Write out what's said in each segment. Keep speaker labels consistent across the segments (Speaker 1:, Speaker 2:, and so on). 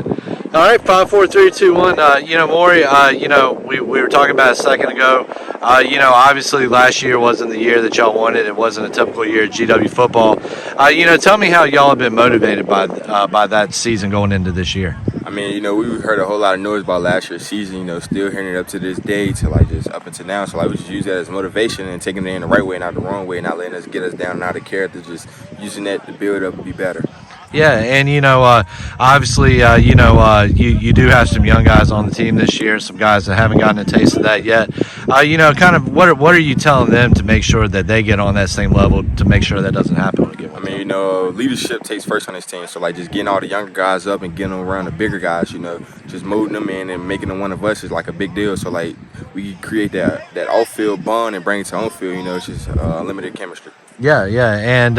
Speaker 1: All right, 5, 4, 3, 2, 1. Maury, we were talking about a second ago. Obviously last year wasn't the year that y'all wanted. It wasn't a typical year at GW football. Tell me how y'all have been motivated by that season going into this year.
Speaker 2: I mean, we heard a whole lot of noise about last year's season, still hearing it up to this day to just up until now. So we just use that as motivation and taking it in the right way, not the wrong way, not letting us get us down and out of character, just using that to build up and be better.
Speaker 1: Yeah, and obviously, you do have some young guys on the team this year, some guys that haven't gotten a taste of that yet. Kind of what are you telling them to make sure that they get on that same level to make sure that doesn't happen again?
Speaker 2: I mean, leadership takes first on this team. So just getting all the younger guys up and getting them around the bigger guys, just molding them in and making them one of us is like a big deal. So we create that off-field bond and bring it to on-field. It's just unlimited chemistry.
Speaker 1: Yeah, and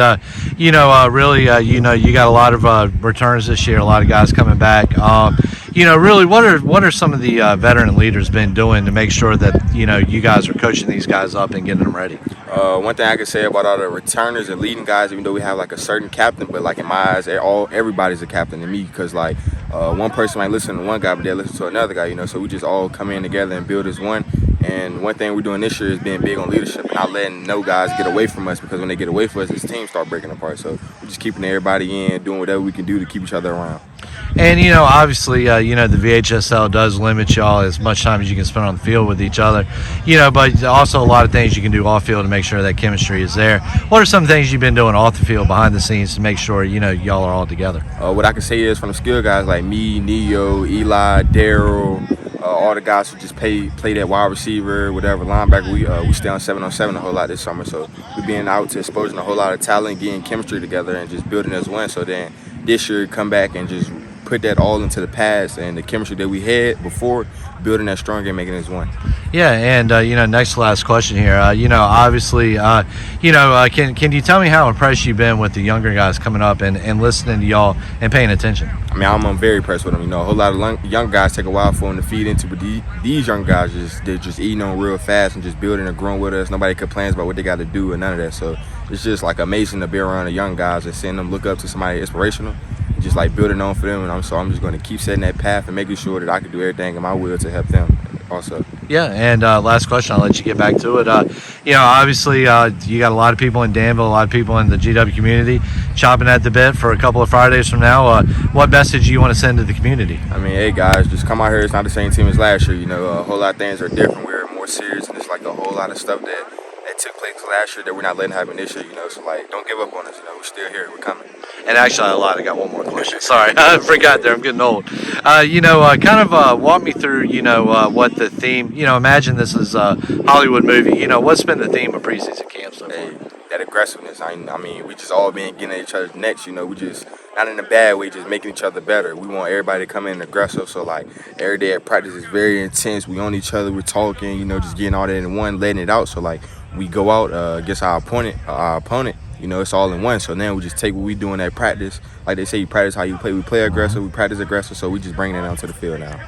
Speaker 1: really, you got a lot of returns this year. A lot of guys coming back. Really, what are some of the veteran leaders been doing to make sure that you guys are coaching these guys up and getting them ready?
Speaker 2: One thing I can say about all the returners and leading guys, even though we have a certain captain, but in my eyes, everybody's a captain to me because one person might listen to one guy, but they listen to another guy. So we just all come in together and build as one. And one thing we're doing this year is being big on leadership and not letting no guys get away from us, because when they get away from us, this team start breaking apart. So we're just keeping everybody in, doing whatever we can do to keep each other around.
Speaker 1: And, obviously, the VHSL does limit y'all as much time as you can spend on the field with each other, but also a lot of things you can do off field to make sure that chemistry is there. What are some things you've been doing off the field behind the scenes to make sure, y'all are all together?
Speaker 2: What I can say is from the skill guys like me, Neo, Eli, Daryl, all the guys who just play that wide receiver, whatever, linebacker, we stay on 7-on-7 a whole lot this summer. So we're being out to exposing a whole lot of talent, getting chemistry together, and just building as one. So then this year, come back and just put that all into the past and the chemistry that we had before, building that stronger and making it as one.
Speaker 1: Yeah, and next to last question here. Obviously, can you tell me how impressed you've been with the younger guys coming up and listening to y'all and paying attention?
Speaker 2: I mean, I'm very impressed with them. A whole lot of young guys take a while for them to feed into, but these young guys they're just eating on real fast and just building and growing with us. Nobody complains about what they got to do and none of that. So it's just amazing to be around the young guys and seeing them look up to somebody inspirational. Just building on for them, and I'm just going to keep setting that path and making sure that I can do everything in my will to help them also.
Speaker 1: Yeah, and last question, I'll let you get back to it. Obviously, you got a lot of people in Danville, a lot of people in the GW community chopping at the bit for a couple of Fridays from now. What message do you want to send to the community?
Speaker 2: I mean, hey guys, just come out here. It's not the same team as last year. A whole lot of things are different. We're more serious, and it's a whole lot of stuff that took place last year that we're not letting happen this year. So don't give up on us. We're still here. We're coming.
Speaker 1: And actually, I lied. I got one more question. Sorry, I forgot there. I'm getting old. Walk me through, what the theme, imagine this is a Hollywood movie. What's been the theme of preseason camp so far?
Speaker 2: Hey, that aggressiveness. I mean, we just all been getting at each other's necks. We just, not in a bad way, just making each other better. We want everybody to come in aggressive. So, every day at practice is very intense. We on each other. We're talking, just getting all that in one, letting it out. So, we go out against our opponent, it's all in one. So now we just take what we do in that practice. Like they say, you practice how you play. We play aggressive, we practice aggressive, so we just bring it out to the field now.